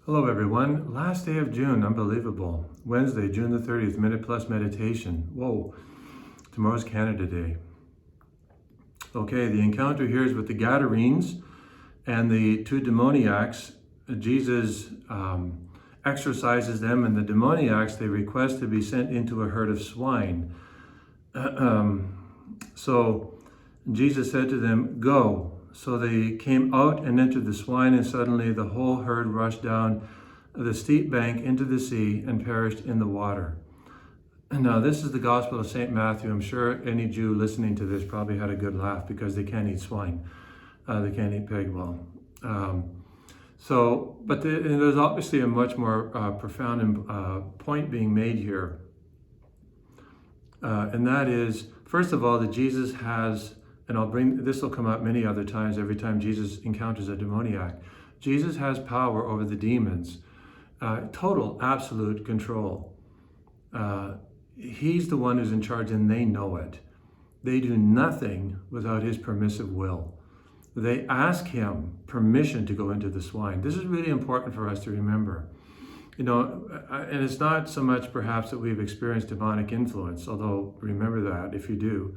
Hello everyone. Last day of June, unbelievable. Wednesday, June the 30th, Minute Plus Meditation. Whoa, tomorrow's Canada Day. Okay, the encounter here is with the Gadarenes and the two demoniacs. Jesus exorcises them, and the demoniacs, they request to be sent into a herd of swine. So Jesus said to them, "Go." So they came out and entered the swine, and suddenly the whole herd rushed down the steep bank into the sea and perished in the water. And now this is the Gospel of St. Matthew. I'm sure any Jew listening to this probably had a good laugh because they can't eat swine. They can't eat pig. But there's obviously a much more profound point being made here. And that is, first of all, that Jesus has, and this will come up many other times, every time Jesus encounters a demoniac. Jesus has power over the demons, total, absolute control. He's the one who's in charge, and they know it. They do nothing without his permissive will. They ask him permission to go into the swine. This is really important for us to remember. And it's not so much perhaps that we've experienced demonic influence, although remember that if you do.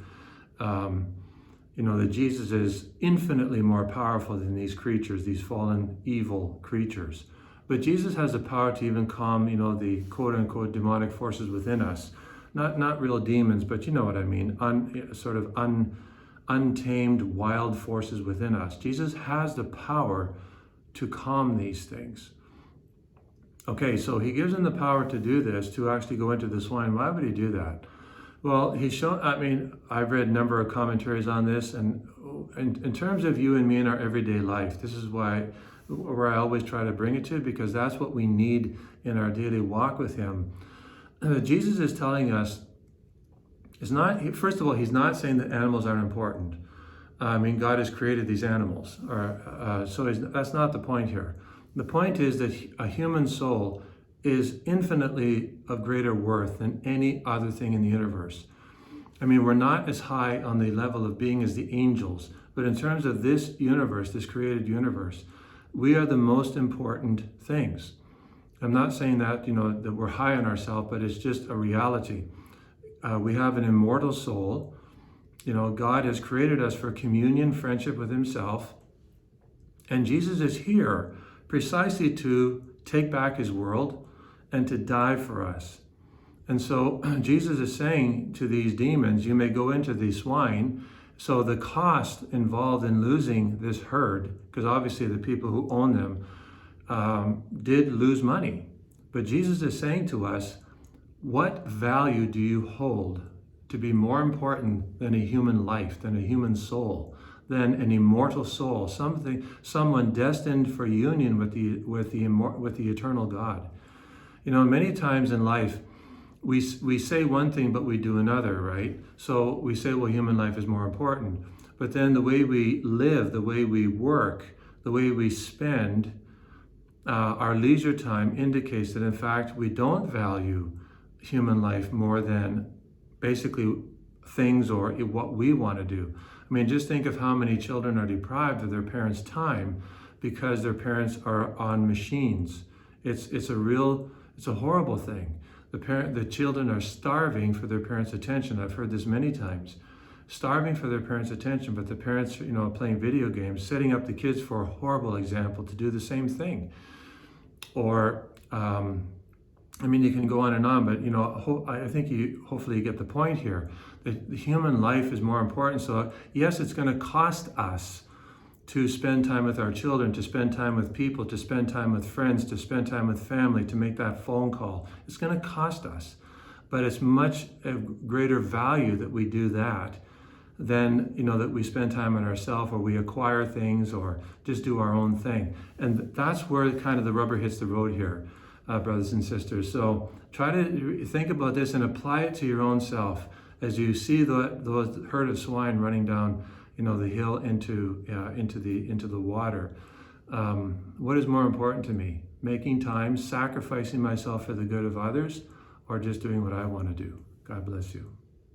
That Jesus is infinitely more powerful than these creatures, these fallen evil creatures. But Jesus has the power to even calm, the quote-unquote demonic forces within us. Not real demons, but you know what I mean, untamed wild forces within us. Jesus has the power to calm these things. Okay, so he gives him the power to do this, to actually go into the swine. Why would he do that? Well, I've read a number of commentaries on this, and in terms of you and me in our everyday life, this is where I always try to bring it to, because that's what we need in our daily walk with him. Jesus is telling us, first of all, he's not saying that animals aren't important. God has created these animals, that's not the point here. The point is that a human soul is infinitely of greater worth than any other thing in the universe. We're not as high on the level of being as the angels, but in terms of this universe, this created universe, we are the most important things. I'm not saying that, that we're high on ourselves, but it's just a reality. We have an immortal soul. God has created us for communion, friendship with himself. And Jesus is here precisely to take back his world and to die for us. And so Jesus is saying to these demons, you may go into the swine. So the cost involved in losing this herd, because obviously the people who own them did lose money. But Jesus is saying to us, what value do you hold to be more important than a human life, than a human soul, than an immortal soul, someone destined for union with the eternal God? Many times in life, we say one thing, but we do another, right? So we say, well, human life is more important. But then the way we live, the way we work, the way we spend our leisure time indicates that, in fact, we don't value human life more than basically things or what we want to do. Just think of how many children are deprived of their parents' time because their parents are on machines. It's a horrible thing. The children are starving for their parents' attention. I've heard this many times. Starving for their parents' attention, but the parents, playing video games, setting up the kids for a horrible example to do the same thing. Or, you can go on and on, but, I think hopefully you get the point here. The human life is more important. So yes, it's going to cost us to spend time with our children, to spend time with people, to spend time with friends, to spend time with family, to make that phone call. It's going to cost us, but it's much greater value that we do that than, that we spend time on ourselves, or we acquire things, or just do our own thing. And that's where kind of the rubber hits the road here, brothers and sisters. So try to think about this and apply it to your own self as you see those herd of swine running down, the hill into the water. What is more important to me? Making time, sacrificing myself for the good of others, or just doing what I want to do? God bless you.